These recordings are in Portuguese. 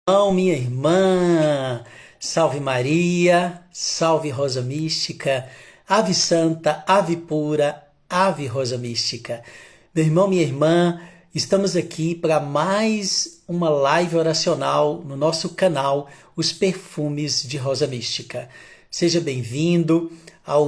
Minha irmã, salve Maria, salve Rosa Mística, Ave Santa, Ave Pura, Ave Rosa Mística. Meu irmão, minha irmã, estamos aqui para mais uma live oracional no nosso canal, Os Perfumes de Rosa Mística. Seja bem-vindo à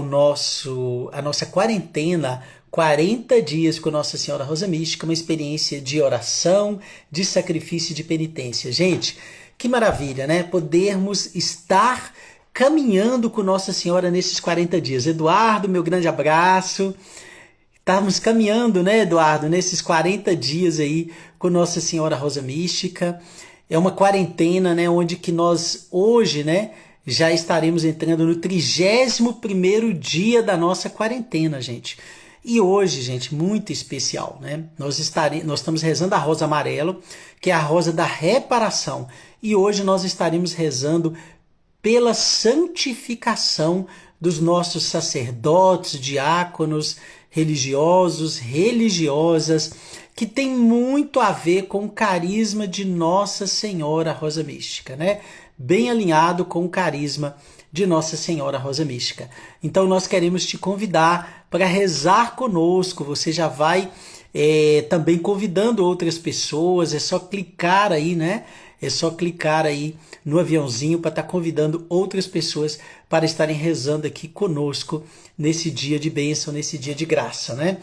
nossa quarentena, 40 dias com Nossa Senhora Rosa Mística, uma experiência de oração, de sacrifício e de penitência. Gente, que maravilha, né? Podermos estar caminhando com Nossa Senhora nesses 40 dias. Eduardo, meu grande abraço. Estamos caminhando, né, Eduardo, nesses 40 dias aí com Nossa Senhora Rosa Mística. É uma quarentena, né, onde que nós hoje, né, já estaremos entrando no 31º dia da nossa quarentena, gente. E hoje, gente, muito especial, né? Nós estamos rezando a rosa amarelo, que é a rosa da reparação. E hoje nós estaremos rezando pela santificação dos nossos sacerdotes, diáconos, religiosos, religiosas, que tem muito a ver com o carisma de Nossa Senhora Rosa Mística, né? Bem alinhado com o carisma de Nossa Senhora Rosa Mística. Então nós queremos te convidar para rezar conosco. Você já vai também convidando outras pessoas. É só clicar aí, né? É só clicar aí no aviãozinho para estar convidando outras pessoas para estarem rezando aqui conosco nesse dia de bênção, nesse dia de graça, né?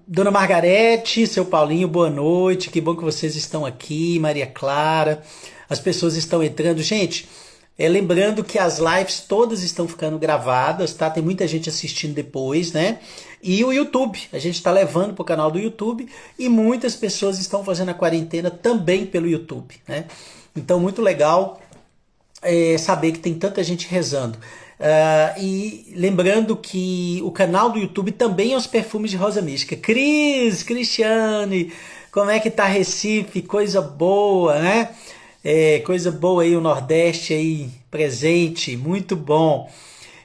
Dona Margarete, seu Paulinho, boa noite, que bom que vocês estão aqui, Maria Clara, as pessoas estão entrando. Gente, lembrando que as lives todas estão ficando gravadas, tá? Tem muita gente assistindo depois, né? E o YouTube, a gente está levando para o canal do YouTube e muitas pessoas estão fazendo a quarentena também pelo YouTube, né? Então, muito legal saber que tem tanta gente rezando. E lembrando que o canal do YouTube também é Os Perfumes de Rosa Mística. Cristiane, como é que tá Recife? Coisa boa, né? Coisa boa aí, o Nordeste aí presente, muito bom.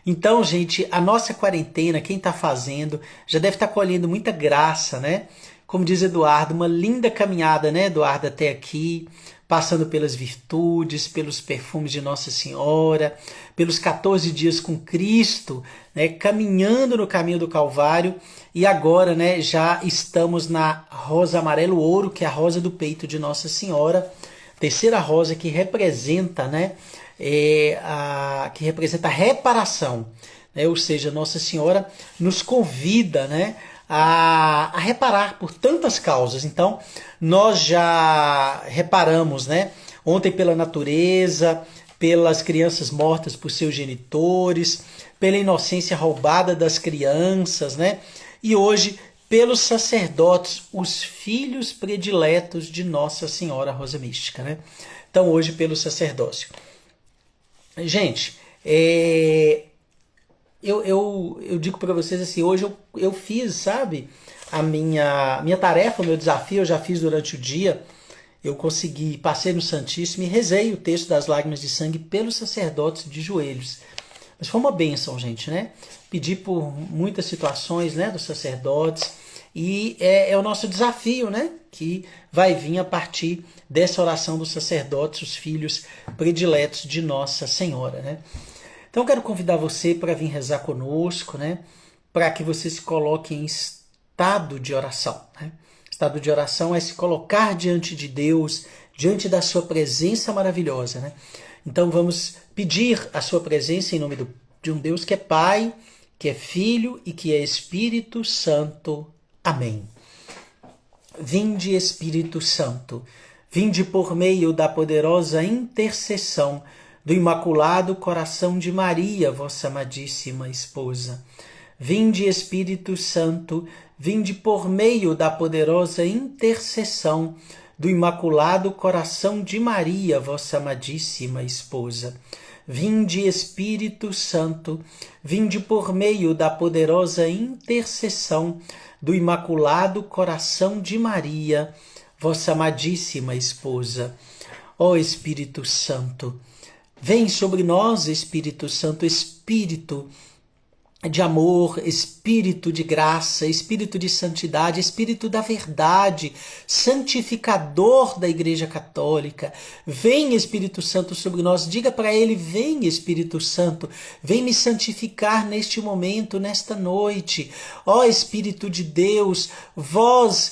Então, gente, a nossa quarentena, quem está fazendo, já deve estar colhendo muita graça, né? Como diz Eduardo, uma linda caminhada, né, Eduardo, até aqui, passando pelas virtudes, pelos perfumes de Nossa Senhora, pelos 14 dias com Cristo, né, caminhando no caminho do Calvário, e agora, né, já estamos na rosa amarelo ouro, que é a rosa do peito de Nossa Senhora, terceira rosa que representa, né, que representa a reparação, né, ou seja, Nossa Senhora nos convida, né, a reparar por tantas causas. Então, nós já reparamos, né, ontem pela natureza, pelas crianças mortas por seus genitores, pela inocência roubada das crianças, né, e hoje pelos sacerdotes, os filhos prediletos de Nossa Senhora Rosa Mística, né? Então, hoje pelo sacerdócio. Gente, eu digo para vocês assim, hoje eu fiz, sabe, a minha tarefa, o meu desafio, eu já fiz durante o dia, eu passei no Santíssimo e rezei o texto das lágrimas de sangue pelos sacerdotes de joelhos. Mas foi uma bênção, gente, né? Pedi por muitas situações, né, dos sacerdotes, e é o nosso desafio, né, que vai vir a partir dessa oração dos sacerdotes, os filhos prediletos de Nossa Senhora, né? Então eu quero convidar você para vir rezar conosco, né, para que você se coloque em estado de oração, né? Estado de oração é se colocar diante de Deus, diante da sua presença maravilhosa, né? Então vamos pedir a sua presença em nome de um Deus que é Pai, que é Filho e que é Espírito Santo. Amém. Vinde, Espírito Santo, vinde por meio da poderosa intercessão do Imaculado Coração de Maria, vossa amadíssima esposa. Vinde, Espírito Santo, vinde por meio da poderosa intercessão do Imaculado Coração de Maria, vossa amadíssima esposa. Vinde, Espírito Santo, vinde por meio da poderosa intercessão do Imaculado Coração de Maria, vossa amadíssima esposa. Ó Espírito Santo, vem sobre nós, Espírito Santo, Espírito de amor, Espírito de graça, Espírito de santidade, Espírito da verdade, santificador da Igreja Católica. Vem, Espírito Santo, sobre nós. Diga para ele: vem, Espírito Santo, vem me santificar neste momento, nesta noite. Ó Espírito de Deus, vós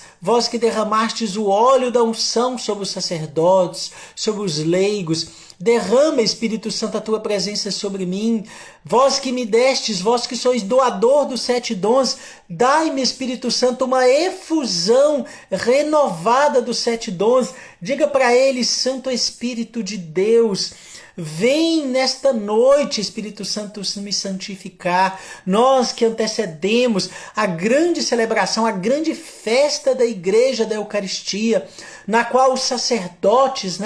que derramastes o óleo da unção sobre os sacerdotes, sobre os leigos, derrama, Espírito Santo, a tua presença sobre mim. Vós que me destes, vós que sois doador dos 7 dons, dai-me, Espírito Santo, uma efusão renovada dos 7 dons. Diga para ele: Santo Espírito de Deus, vem nesta noite, Espírito Santo, me santificar. Nós que antecedemos a grande celebração, a grande festa da Igreja da Eucaristia, na qual os sacerdotes,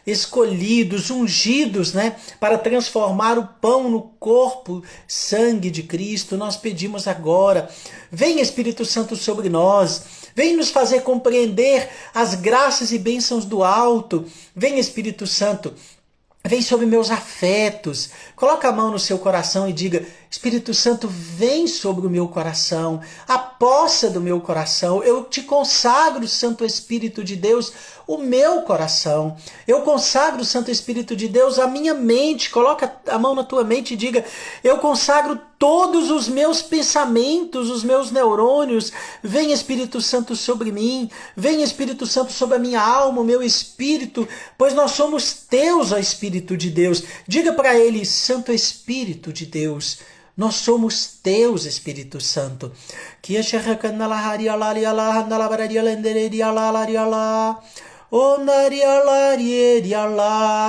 escolhidos, ungidos, para transformar o pão no corpo, sangue de Cristo, nós pedimos agora: vem, Espírito Santo, sobre nós. Vem nos fazer compreender as graças e bênçãos do alto. Vem, Espírito Santo, vem sobre meus afetos. Coloca a mão no seu coração e diga: Espírito Santo, vem sobre o meu coração. A poça do meu coração. Eu te consagro, Santo Espírito de Deus, o meu coração. Eu consagro, Santo Espírito de Deus, a minha mente. Coloca a mão na tua mente e diga: eu consagro todos os meus pensamentos, os meus neurônios. Vem, Espírito Santo, sobre mim. Vem, Espírito Santo, sobre a minha alma, o meu espírito, pois nós somos teus, ó Espírito de Deus. Diga para ele: Santo Espírito de Deus, nós somos teus, Espírito Santo. O Nariala,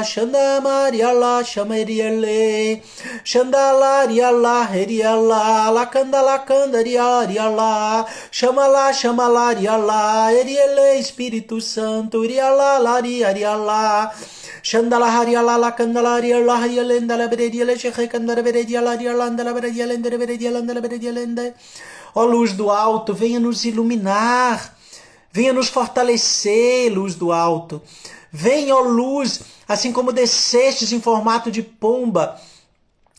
Shanda Mariala, Shameriele, Shandalariala, Heriala, Lacandala Candariala, Shamalariala, Eriele, Espírito Santo, Riala, Lariala, Shandalariala, Lacandalariala, Rialenda, Labrediele, Shekandara Berediala, Rialanda, Labredialenda, Beredialanda, Labredialenda. Ó luz do alto, venha nos iluminar. Venha nos fortalecer, luz do alto. Venha, ó luz, assim como descestes em formato de pomba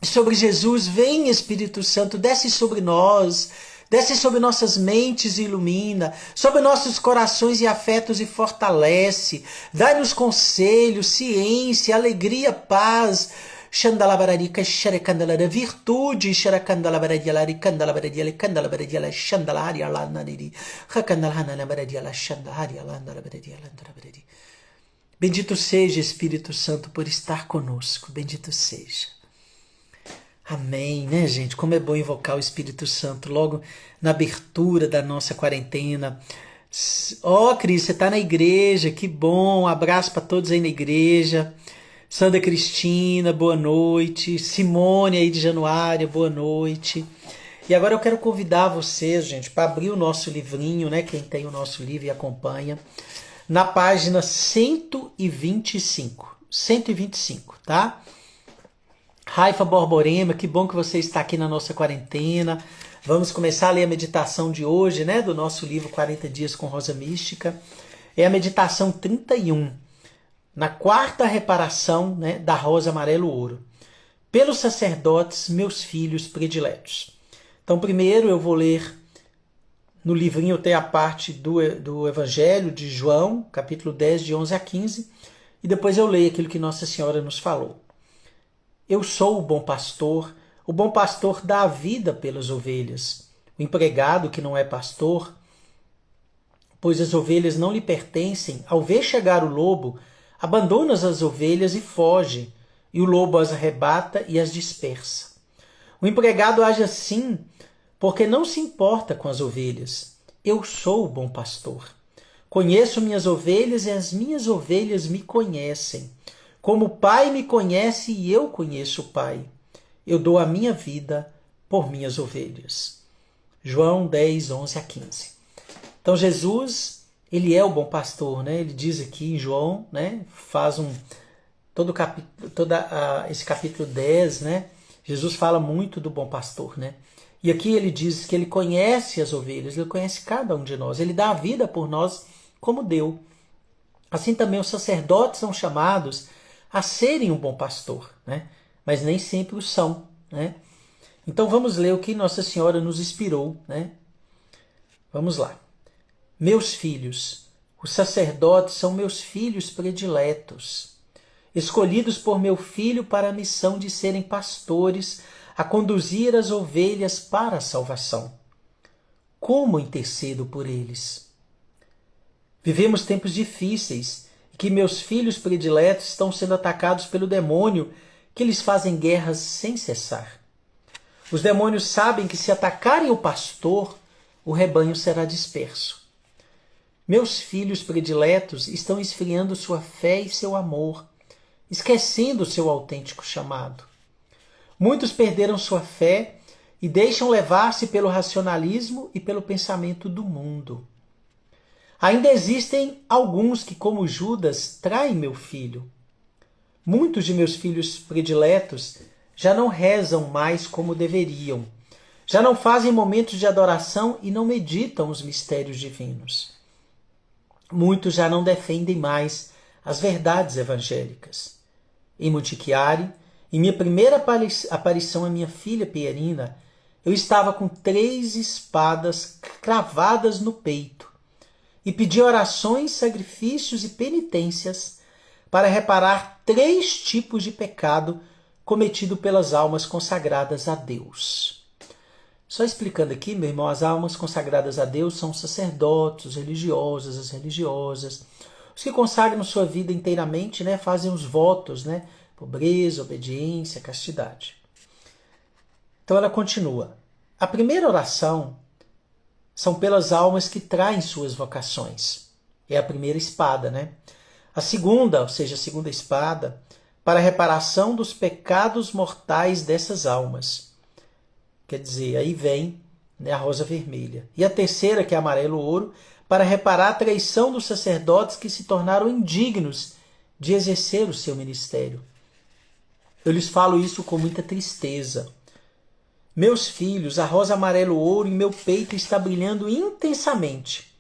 sobre Jesus. Vem, Espírito Santo, desce sobre nós. Desce sobre nossas mentes e ilumina. Sobre nossos corações e afetos e fortalece. Dai-nos conselho, ciência, alegria, paz. Xandalabararica, xerecandalara, virtude, xerecandalabaradialari, candalabaradiale, candalabaradiala, xandalarialananiri, racandalahanalabaradiala, xandalarialanalabaradialanalabaradi. Bendito seja, Espírito Santo, por estar conosco. Bendito seja. Amém, gente? Como é bom invocar o Espírito Santo logo na abertura da nossa quarentena. Ó, Cris, você está na igreja, que bom. Um abraço para todos aí na igreja. Sandra Cristina, boa noite. Simone aí de Januária, boa noite. E agora eu quero convidar vocês, gente, para abrir o nosso livrinho, quem tem o nosso livro e acompanha, na página 125. 125, tá? Raifa Borborema, que bom que você está aqui na nossa quarentena. Vamos começar a ler a meditação de hoje, do nosso livro 40 Dias com Rosa Mística. É a meditação 31. Na quarta reparação, da rosa amarelo-ouro. Pelos sacerdotes, meus filhos prediletos. Então, primeiro eu vou ler no livrinho, tem a parte do Evangelho de João, capítulo 10, de 11 a 15, e depois eu leio aquilo que Nossa Senhora nos falou. Eu sou o bom pastor dá a vida pelas ovelhas. O empregado que não é pastor, pois as ovelhas não lhe pertencem, ao ver chegar o lobo, abandona as ovelhas e foge, e o lobo as arrebata e as dispersa. O empregado age assim porque não se importa com as ovelhas. Eu sou o bom pastor. Conheço minhas ovelhas e as minhas ovelhas me conhecem. Como o Pai me conhece e eu conheço o Pai. Eu dou a minha vida por minhas ovelhas. João 10, 11 a 15. Então Jesus, ele é o bom pastor, Ele diz aqui em João, faz esse capítulo 10, Jesus fala muito do bom pastor, E aqui ele diz que ele conhece as ovelhas, ele conhece cada um de nós, ele dá a vida por nós como deu. Assim também os sacerdotes são chamados a serem um bom pastor, mas nem sempre o são, Então vamos ler o que Nossa Senhora nos inspirou, né? Vamos lá. Meus filhos, os sacerdotes são meus filhos prediletos, escolhidos por meu filho para a missão de serem pastores, a conduzir as ovelhas para a salvação. Como intercedo por eles? Vivemos tempos difíceis e que meus filhos prediletos estão sendo atacados pelo demônio, que lhes fazem guerras sem cessar. Os demônios sabem que se atacarem o pastor, o rebanho será disperso. Meus filhos prediletos estão esfriando sua fé e seu amor, esquecendo o seu autêntico chamado. Muitos perderam sua fé e deixam levar-se pelo racionalismo e pelo pensamento do mundo. Ainda existem alguns que, como Judas, traem meu filho. Muitos de meus filhos prediletos já não rezam mais como deveriam. Já não fazem momentos de adoração e não meditam os mistérios divinos. Muitos já não defendem mais as verdades evangélicas. Em Montichiari, em minha primeira aparição à minha filha Pierina, eu estava com 3 espadas cravadas no peito e pedi orações, sacrifícios e penitências para reparar 3 tipos de pecado cometido pelas almas consagradas a Deus. Só explicando aqui, meu irmão, as almas consagradas a Deus são os sacerdotes, os religiosos, as religiosas, os que consagram sua vida inteiramente, né, fazem os votos, né, pobreza, obediência, castidade. Então ela continua. A primeira oração são pelas almas que traem suas vocações. É a primeira espada, né? A segunda, ou seja, a segunda espada, para a reparação dos pecados mortais dessas almas. Quer dizer, aí vem, né, a rosa vermelha. E a terceira, que é amarelo-ouro, para reparar a traição dos sacerdotes que se tornaram indignos de exercer o seu ministério. Eu lhes falo isso com muita tristeza. Meus filhos, a rosa amarelo-ouro em meu peito está brilhando intensamente,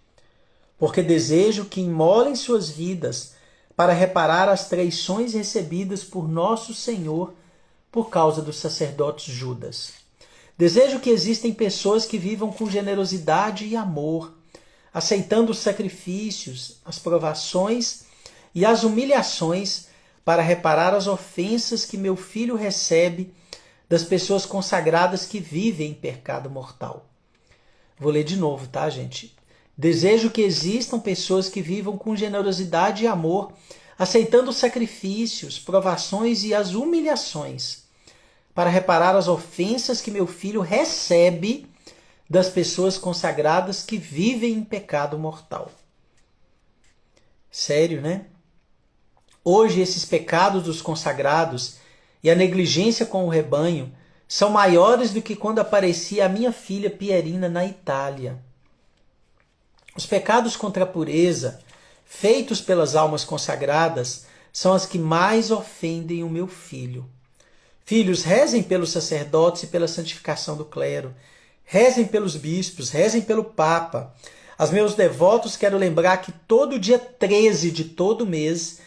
porque desejo que imolem suas vidas para reparar as traições recebidas por nosso Senhor por causa dos sacerdotes Judas. Desejo que existem pessoas que vivam com generosidade e amor, aceitando os sacrifícios, as provações e as humilhações para reparar as ofensas que meu filho recebe das pessoas consagradas que vivem em pecado mortal. Vou ler de novo, tá, gente? Desejo que existam pessoas que vivam com generosidade e amor, aceitando os sacrifícios, provações e as humilhações, para reparar as ofensas que meu filho recebe das pessoas consagradas que vivem em pecado mortal. Sério, né? Hoje esses pecados dos consagrados e a negligência com o rebanho são maiores do que quando aparecia a minha filha Pierina na Itália. Os pecados contra a pureza, feitos pelas almas consagradas, são as que mais ofendem o meu filho. Filhos, rezem pelos sacerdotes e pela santificação do clero. Rezem pelos bispos, rezem pelo Papa. Aos meus devotos quero lembrar que todo dia 13 de todo mês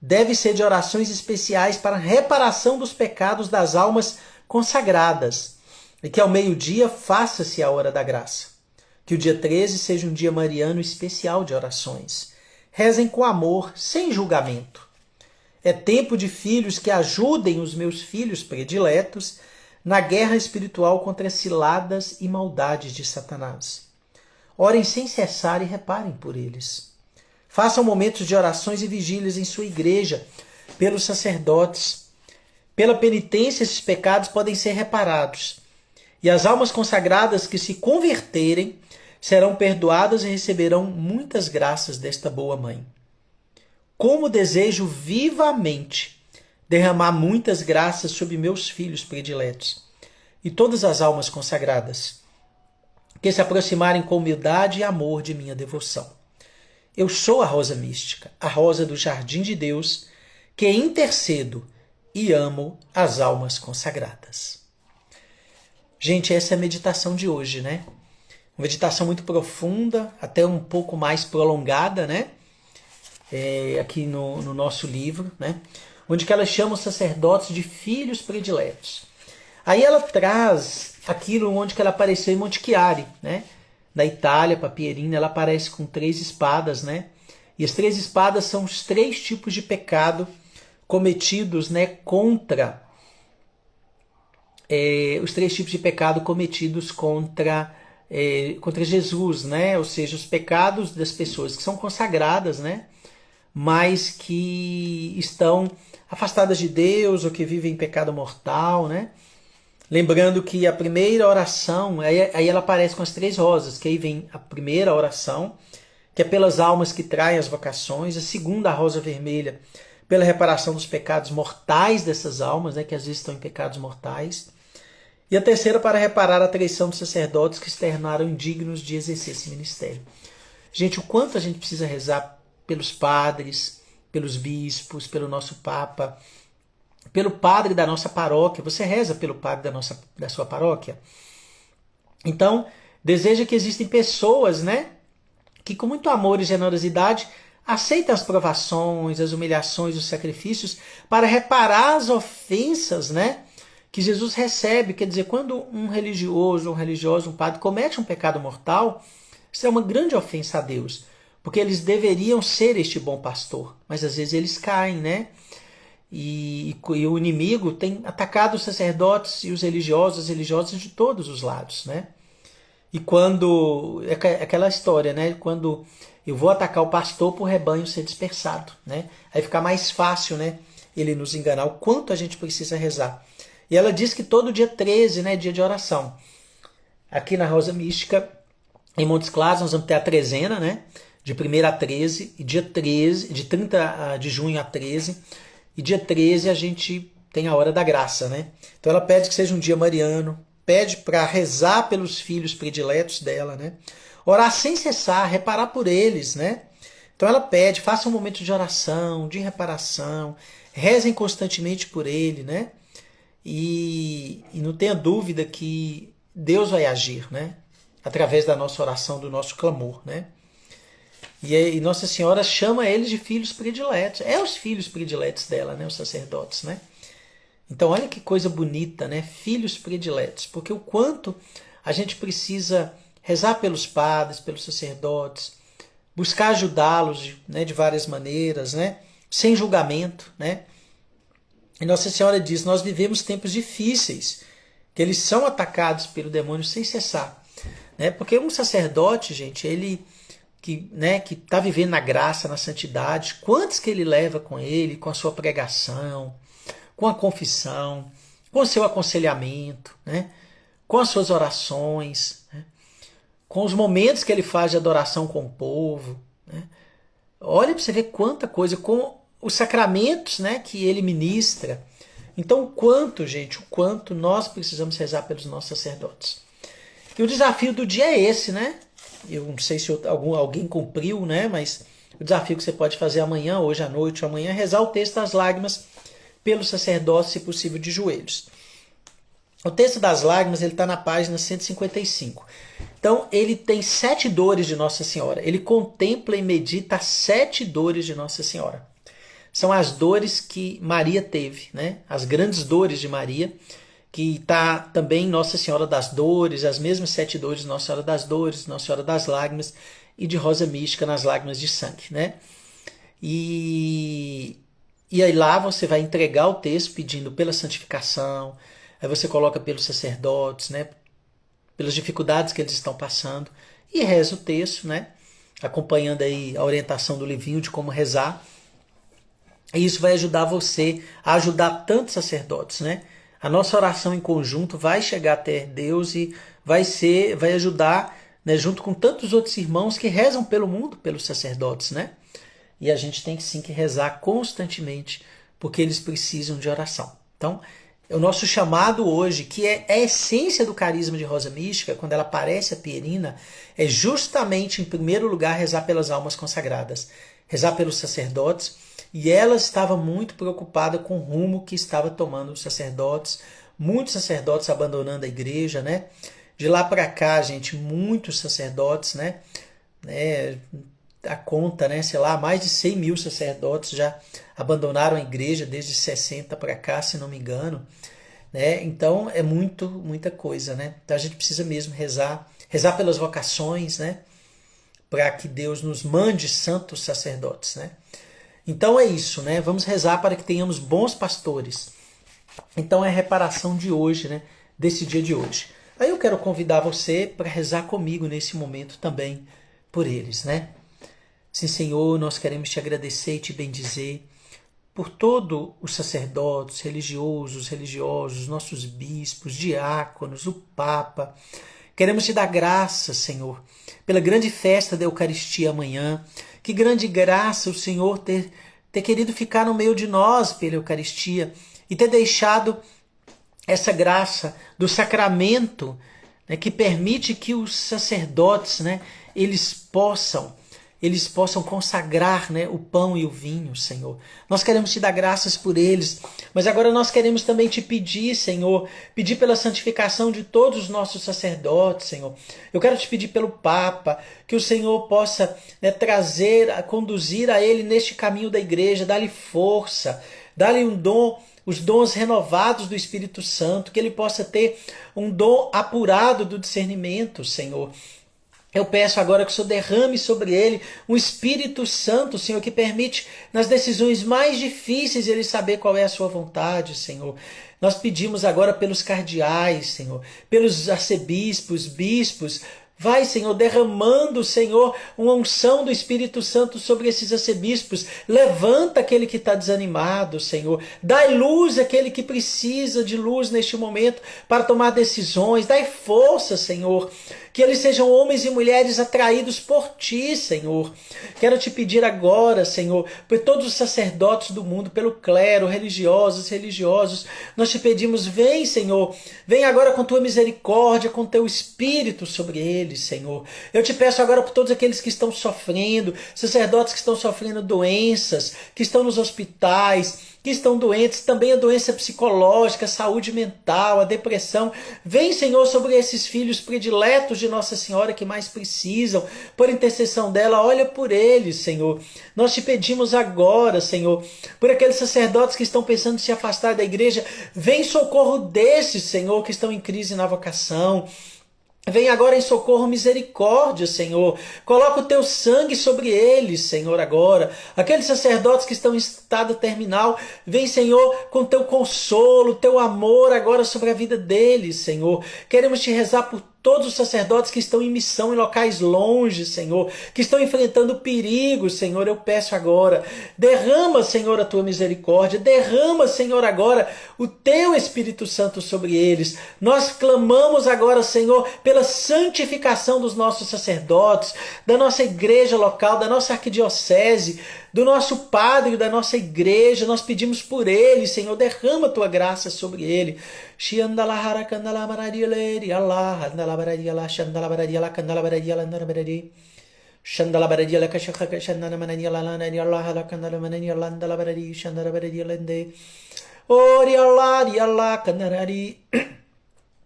deve ser de orações especiais para a reparação dos pecados das almas consagradas. E que ao meio-dia faça-se a hora da graça. Que o dia 13 seja um dia mariano especial de orações. Rezem com amor, sem julgamento. É tempo de filhos que ajudem os meus filhos prediletos na guerra espiritual contra as ciladas e maldades de Satanás. Orem sem cessar e reparem por eles. Façam momentos de orações e vigílias em sua igreja, pelos sacerdotes. Pela penitência, esses pecados podem ser reparados. E as almas consagradas que se converterem serão perdoadas e receberão muitas graças desta boa mãe. Como desejo vivamente derramar muitas graças sobre meus filhos prediletos e todas as almas consagradas, que se aproximarem com humildade e amor de minha devoção. Eu sou a rosa mística, a rosa do jardim de Deus, que intercedo e amo as almas consagradas. Gente, essa é a meditação de hoje, né? Uma meditação muito profunda, até um pouco mais prolongada, né? Aqui no nosso livro, né? Onde que ela chama os sacerdotes de filhos prediletos. Aí ela traz aquilo onde que ela apareceu em Monte Chiari, né? Na Itália, para Pierina, ela aparece com 3 espadas, né? E as 3 espadas são os 3 tipos de pecado cometidos, né, os 3 tipos de pecado cometidos contra Jesus, né? Ou seja, os pecados das pessoas que são consagradas, né? Mas que estão afastadas de Deus ou que vivem em pecado mortal, né? Lembrando que a primeira oração, aí ela aparece com as 3 rosas, que aí vem a primeira oração, que é pelas almas que traem as vocações, a segunda, a rosa vermelha, pela reparação dos pecados mortais dessas almas, né, que às vezes estão em pecados mortais, e a terceira para reparar a traição dos sacerdotes que se tornaram indignos de exercer esse ministério. Gente, o quanto a gente precisa rezar pelos padres, pelos bispos, pelo nosso Papa, pelo padre da nossa paróquia. Você reza pelo padre da sua paróquia? Então, deseja que existem pessoas, né, que com muito amor e generosidade aceitam as provações, as humilhações, os sacrifícios para reparar as ofensas, né, que Jesus recebe. Quer dizer, quando um religioso, um padre comete um pecado mortal, isso é uma grande ofensa a Deus, porque eles deveriam ser este bom pastor, mas às vezes eles caem, né? E o inimigo tem atacado os sacerdotes e os religiosos, as religiosas de todos os lados, né? E quando é aquela história, né? Quando eu vou atacar o pastor para o rebanho ser dispersado, né? Aí fica mais fácil, né? Ele nos enganar. O quanto a gente precisa rezar. E ela diz que todo dia 13, né? Dia de oração. Aqui na Rosa Mística, em Montes Claros, nós vamos ter a trezena, né? De 1º a 13, e dia 13, de 30 de junho a 13, e dia 13 a gente tem a hora da graça, né? Então ela pede que seja um dia mariano, pede para rezar pelos filhos prediletos dela, né? Orar sem cessar, reparar por eles, né? Então ela pede, faça um momento de oração, de reparação, rezem constantemente por ele, né? E não tenha dúvida que Deus vai agir, né? Através da nossa oração, do nosso clamor, né? E Nossa Senhora chama eles de filhos prediletos. É os filhos prediletos dela, né? Os sacerdotes, né? Então olha que coisa bonita, né? Filhos prediletos. Porque o quanto a gente precisa rezar pelos padres, pelos sacerdotes, buscar ajudá-los, né, de várias maneiras, né? Sem julgamento, né? E Nossa Senhora diz, nós vivemos tempos difíceis, que eles são atacados pelo demônio sem cessar, né? Porque um sacerdote, gente, ele que está vivendo na graça, na santidade, quantos que ele leva com ele, com a sua pregação, com a confissão, com o seu aconselhamento, né? Com as suas orações, né? Com os momentos que ele faz de adoração com o povo, né? Olha para você ver quanta coisa, com os sacramentos, né, que ele ministra. Então, o quanto nós precisamos rezar pelos nossos sacerdotes. E o desafio do dia é esse, né? Eu não sei se alguém cumpriu, né? Mas o desafio que você pode fazer amanhã, hoje à noite ou amanhã, é rezar o texto das lágrimas pelo sacerdote, se possível, de joelhos. O texto das lágrimas ele está na página 155. Então, ele tem 7 dores de Nossa Senhora. Ele contempla e medita as 7 dores de Nossa Senhora. São as dores que Maria teve, né? As grandes dores de Maria, que está também Nossa Senhora das Dores, as mesmas 7 dores de Nossa Senhora das Dores, Nossa Senhora das Lágrimas e de Rosa Mística nas lágrimas de sangue, né? E aí lá você vai entregar o texto pedindo pela santificação, aí você coloca pelos sacerdotes, né? Pelas dificuldades que eles estão passando, e reza o texto, né? Acompanhando aí a orientação do livrinho de como rezar. E isso vai ajudar você a ajudar tantos sacerdotes, né? A nossa oração em conjunto vai chegar até Deus e vai ajudar, né, junto com tantos outros irmãos que rezam pelo mundo, pelos sacerdotes, né? E a gente tem sim que rezar constantemente, porque eles precisam de oração. Então, o nosso chamado hoje, que é a essência do carisma de Rosa Mística, quando ela aparece a Pierina, é justamente, em primeiro lugar, rezar pelas almas consagradas, rezar pelos sacerdotes. E ela estava muito preocupada com o rumo que estava tomando os sacerdotes, muitos sacerdotes abandonando a igreja, né? De lá para cá, gente, muitos sacerdotes, né? A conta, né? Sei lá, mais de 100 mil sacerdotes já abandonaram a igreja desde 60 para cá, se não me engano. né? Então é muita coisa, né? Então a gente precisa mesmo rezar pelas vocações, né? Para que Deus nos mande santos sacerdotes, né? Então é isso, né? Vamos rezar para que tenhamos bons pastores. Então é a reparação de hoje, né? Desse dia de hoje. Aí eu quero convidar você para rezar comigo nesse momento também por eles, né? Sim, Senhor, nós queremos te agradecer e te bendizer por todos os sacerdotes, religiosos, nossos bispos, diáconos, o Papa. Queremos te dar graça, Senhor, pela grande festa da Eucaristia amanhã. Que grande graça o Senhor ter querido ficar no meio de nós pela Eucaristia e ter deixado essa graça do sacramento, né, que permite que os sacerdotes, né, eles possam consagrar, né, o pão e o vinho, Senhor. Nós queremos te dar graças por eles, mas agora nós queremos também te pedir, Senhor, pedir pela santificação de todos os nossos sacerdotes, Senhor. Eu quero te pedir pelo Papa, que o Senhor possa, né, conduzir a ele neste caminho da igreja, dar-lhe força, dar-lhe um dom, os dons renovados do Espírito Santo, que ele possa ter um dom apurado do discernimento, Senhor. Eu peço agora que o Senhor derrame sobre ele um Espírito Santo, Senhor, que permite nas decisões mais difíceis ele saber qual é a sua vontade, Senhor. Nós pedimos agora pelos cardeais, Senhor, pelos arcebispos, bispos. Vai, Senhor, derramando, Senhor, uma unção do Espírito Santo sobre esses arcebispos. Levanta aquele que está desanimado, Senhor. Dai luz àquele que precisa de luz neste momento para tomar decisões. Dai força, Senhor. Que eles sejam homens e mulheres atraídos por Ti, Senhor. Quero te pedir agora, Senhor, por todos os sacerdotes do mundo, pelo clero, religiosos. Nós te pedimos, vem, Senhor. Vem agora com Tua misericórdia, com Teu Espírito sobre eles, Senhor. Eu te peço agora por todos aqueles que estão sofrendo, sacerdotes que estão sofrendo doenças, que estão nos hospitais, que estão doentes, também a doença psicológica, a saúde mental, a depressão. Vem, Senhor, sobre esses filhos prediletos de Nossa Senhora que mais precisam, por intercessão dela, olha por eles, Senhor. Nós te pedimos agora, Senhor, por aqueles sacerdotes que estão pensando em se afastar da igreja, vem socorro desses, Senhor, que estão em crise na vocação. Vem agora em socorro, misericórdia, Senhor. Coloca o teu sangue sobre eles, Senhor, agora. Aqueles sacerdotes que estão em estado terminal, vem, Senhor, com teu consolo, teu amor agora sobre a vida deles, Senhor. Queremos te rezar por todos os sacerdotes que estão em missão em locais longe, Senhor, que estão enfrentando perigos, Senhor, eu peço agora, derrama, Senhor, a tua misericórdia, derrama, Senhor, agora o teu Espírito Santo sobre eles. Nós clamamos agora, Senhor, pela santificação dos nossos sacerdotes, da nossa igreja local, da nossa arquidiocese, do nosso padre, da nossa igreja. Nós pedimos por ele, Senhor, derrama a tua graça sobre ele.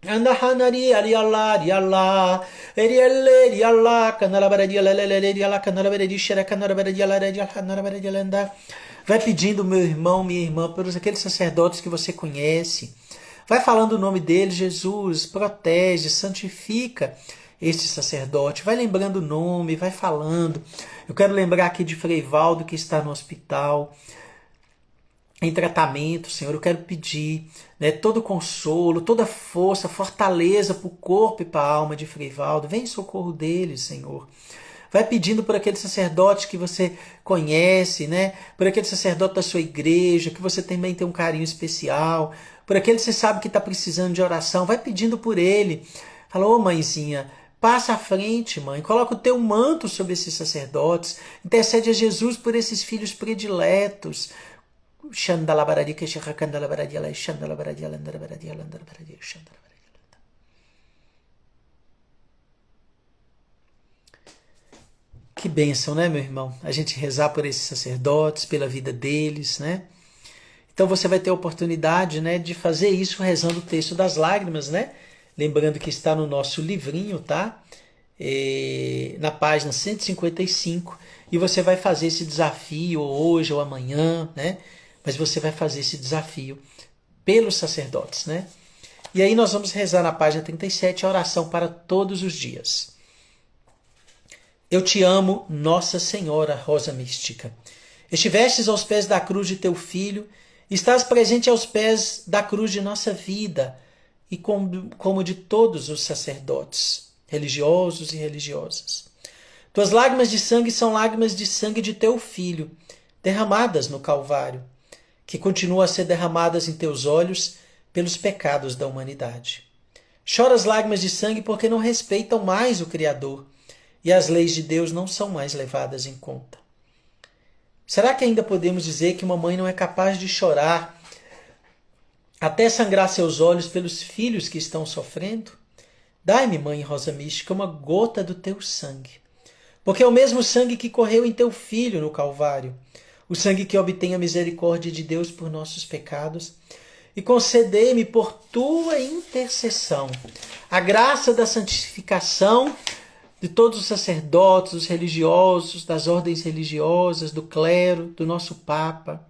Andahanari ariala ariala erielle ariala canala baradia lelele canala baradia xera canala baradia laradia canala baradia lenda. Vai pedindo, meu irmão, minha irmã, pelos aqueles sacerdotes que você conhece. Vai falando o nome deles. Jesus, protege, santifica este sacerdote. Vai lembrando o nome, vai falando. Eu quero lembrar aqui de Frei Valdo, que está no hospital em tratamento, Senhor. Eu quero pedir, né, todo consolo, toda força, fortaleza para o corpo e para a alma de Frei Valdo. Vem em socorro dele, Senhor. Vai pedindo por aquele sacerdote que você conhece, né? Por aquele sacerdote da sua igreja, que você também tem um carinho especial. Por aquele que você sabe que está precisando de oração. Vai pedindo por ele. Fala, ô mãezinha, passa à frente, mãe. Coloca o teu manto sobre esses sacerdotes. Intercede a Jesus por esses filhos prediletos. Que bênção, né, meu irmão? A gente rezar por esses sacerdotes, pela vida deles, né? Então você vai ter a oportunidade, né, de fazer isso rezando o texto das lágrimas, né? Lembrando que está no nosso livrinho, tá? Na página 155. E você vai fazer esse desafio hoje ou amanhã, né? Mas você vai fazer esse desafio pelos sacerdotes, né? E aí nós vamos rezar na página 37 a oração para todos os dias. Eu te amo, Nossa Senhora Rosa Mística. Estivestes aos pés da cruz de teu Filho, estás presente aos pés da cruz de nossa vida, e como de todos os sacerdotes, religiosos e religiosas. Tuas lágrimas de sangue são lágrimas de sangue de teu Filho, derramadas no Calvário, que continuam a ser derramadas em teus olhos pelos pecados da humanidade. Choras lágrimas de sangue porque não respeitam mais o Criador, e as leis de Deus não são mais levadas em conta. Será que ainda podemos dizer que uma mãe não é capaz de chorar até sangrar seus olhos pelos filhos que estão sofrendo? Dai-me, Mãe Rosa Mística, uma gota do teu sangue, porque é o mesmo sangue que correu em teu Filho no Calvário, o sangue que obtém a misericórdia de Deus por nossos pecados, e concedei-me por tua intercessão a graça da santificação de todos os sacerdotes, os religiosos, das ordens religiosas, do clero, do nosso Papa.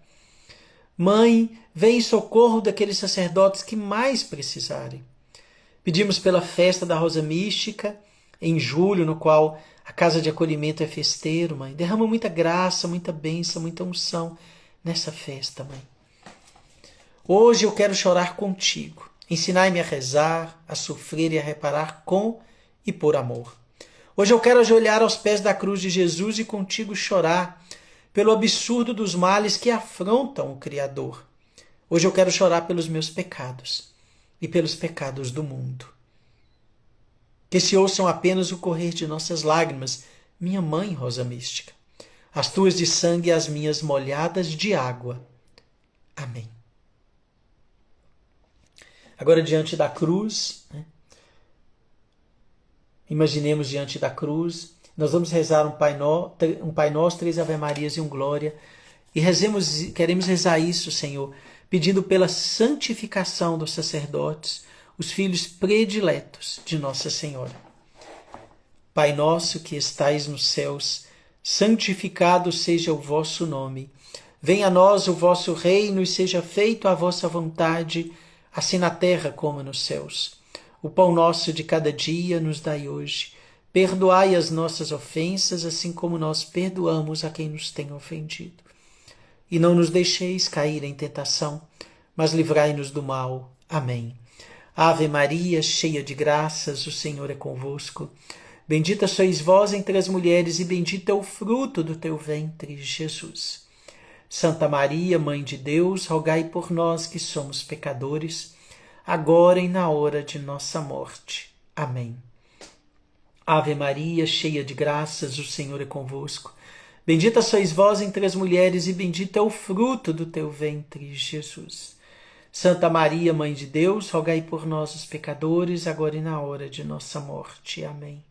Mãe, vem em socorro daqueles sacerdotes que mais precisarem. Pedimos pela festa da Rosa Mística, em julho, no qual a casa de acolhimento é festeiro, Mãe. Derrama muita graça, muita bênção, muita unção nessa festa, Mãe. Hoje eu quero chorar contigo. Ensinai-me a rezar, a sofrer e a reparar com e por amor. Hoje eu quero ajoelhar aos pés da cruz de Jesus e contigo chorar pelo absurdo dos males que afrontam o Criador. Hoje eu quero chorar pelos meus pecados e pelos pecados do mundo. Que se ouçam apenas o correr de nossas lágrimas, minha Mãe Rosa Mística, as tuas de sangue e as minhas molhadas de água. Amém. Agora, diante da cruz, imaginemos diante da cruz, nós vamos rezar um Pai Nosso, 3 Ave Marias e um Glória, e queremos rezar isso, Senhor, pedindo pela santificação dos sacerdotes, os filhos prediletos de Nossa Senhora. Pai nosso que estais nos céus, santificado seja o vosso nome. Venha a nós o vosso reino e seja feito a vossa vontade, assim na terra como nos céus. O pão nosso de cada dia nos dai hoje. Perdoai as nossas ofensas, assim como nós perdoamos a quem nos tem ofendido. E não nos deixeis cair em tentação, mas livrai-nos do mal. Amém. Ave Maria, cheia de graças, o Senhor é convosco. Bendita sois vós entre as mulheres, e bendito é o fruto do teu ventre, Jesus. Santa Maria, Mãe de Deus, rogai por nós que somos pecadores, agora e na hora de nossa morte. Amém. Ave Maria, cheia de graças, o Senhor é convosco. Bendita sois vós entre as mulheres, e bendito é o fruto do teu ventre, Jesus. Santa Maria, Mãe de Deus, rogai por nós, os pecadores, agora e na hora de nossa morte. Amém.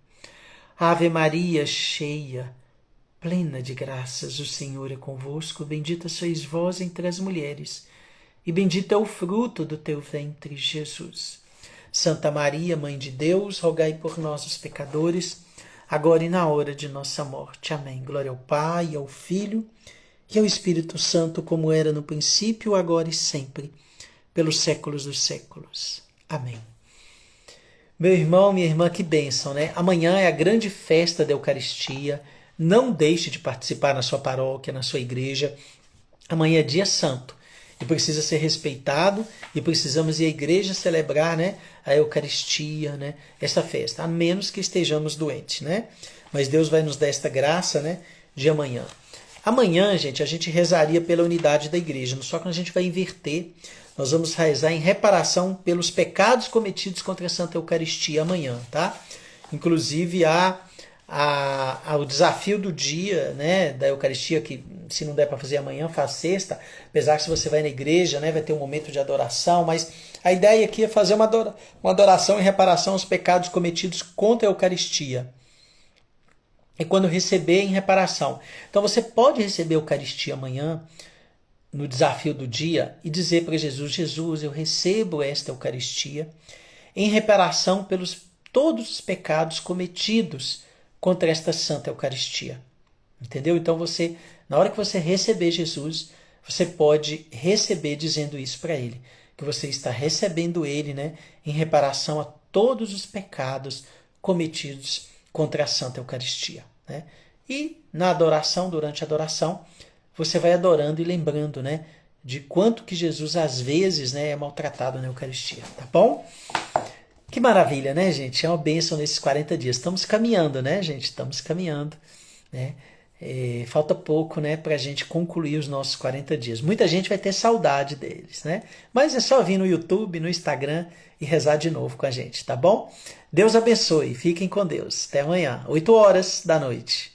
Ave Maria, cheia, plena de graças, o Senhor é convosco. Bendita sois vós entre as mulheres, e bendito é o fruto do teu ventre, Jesus. Santa Maria, Mãe de Deus, rogai por nós, os pecadores, agora e na hora de nossa morte. Amém. Glória ao Pai, ao Filho e ao Espírito Santo, como era no princípio, agora e sempre, pelos séculos dos séculos. Amém. Meu irmão, minha irmã, que bênção, né? Amanhã é a grande festa da Eucaristia. Não deixe de participar na sua paróquia, na sua igreja. Amanhã é dia santo e precisa ser respeitado, e precisamos ir à igreja celebrar, né, a Eucaristia, né, essa festa, a menos que estejamos doentes, né? Mas Deus vai nos dar esta graça, né, de amanhã. Amanhã, gente, a gente rezaria pela unidade da igreja, só que a gente vai inverter. Nós vamos rezar em reparação pelos pecados cometidos contra a Santa Eucaristia amanhã, tá? Inclusive o desafio do dia, né, da Eucaristia, que se não der para fazer amanhã, faz sexta, apesar que se você vai na igreja, né, vai ter um momento de adoração, mas a ideia aqui é fazer uma adoração em reparação aos pecados cometidos contra a Eucaristia. E quando receber, em reparação. Então você pode receber a Eucaristia amanhã, no desafio do dia, e dizer para Jesus: Jesus, eu recebo esta Eucaristia em reparação pelos todos os pecados cometidos contra esta Santa Eucaristia. Entendeu? Então na hora que você receber Jesus, você pode receber dizendo isso para ele. que você está recebendo ele, né, em reparação a todos os pecados cometidos contra a Santa Eucaristia, né? E na adoração, durante a adoração, você vai adorando e lembrando, né, de quanto que Jesus às vezes, né, é maltratado na Eucaristia, tá bom? Que maravilha, né, gente? É uma bênção nesses 40 dias. Estamos caminhando, né, gente? Estamos caminhando, né? Falta pouco, né, para a gente concluir os nossos 40 dias. Muita gente vai ter saudade deles, né? Mas é só vir no YouTube, no Instagram e rezar de novo com a gente, tá bom? Deus abençoe. Fiquem com Deus. Até amanhã, 8 horas da noite.